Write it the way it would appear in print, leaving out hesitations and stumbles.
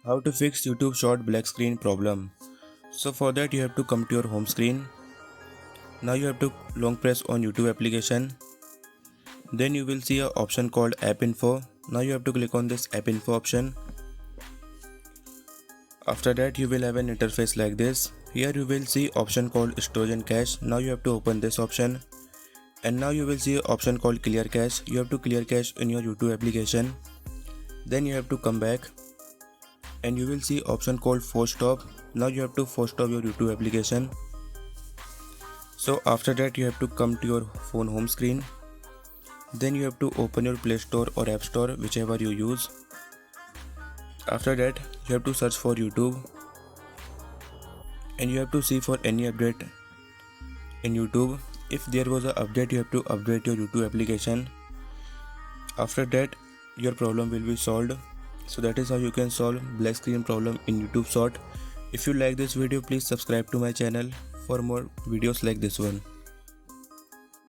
How to fix YouTube short black screen problem. So for that you have to come to your home screen. Now you have to long press on YouTube application. Then you will see a option called app info. Now you have to click on this app info option. After that you will have an interface like this. Here you will see option called storage and cache. Now you have to open this option. And now you will see an option called clear cache. You have to clear cache in your YouTube application. Then you have to come back. And you will see option called force stop. Now you have to force stop your YouTube application. So after that you have to come to your phone home screen. Then you have to open your Play Store or App Store, whichever you use. After that you have to search for YouTube. And you have to see for any update in YouTube. If there was an update, you have to update your YouTube application. After that your problem will be solved. So that is how you can solve black screen problem in YouTube Short. If you like this video, please subscribe to my channel for more videos like this one.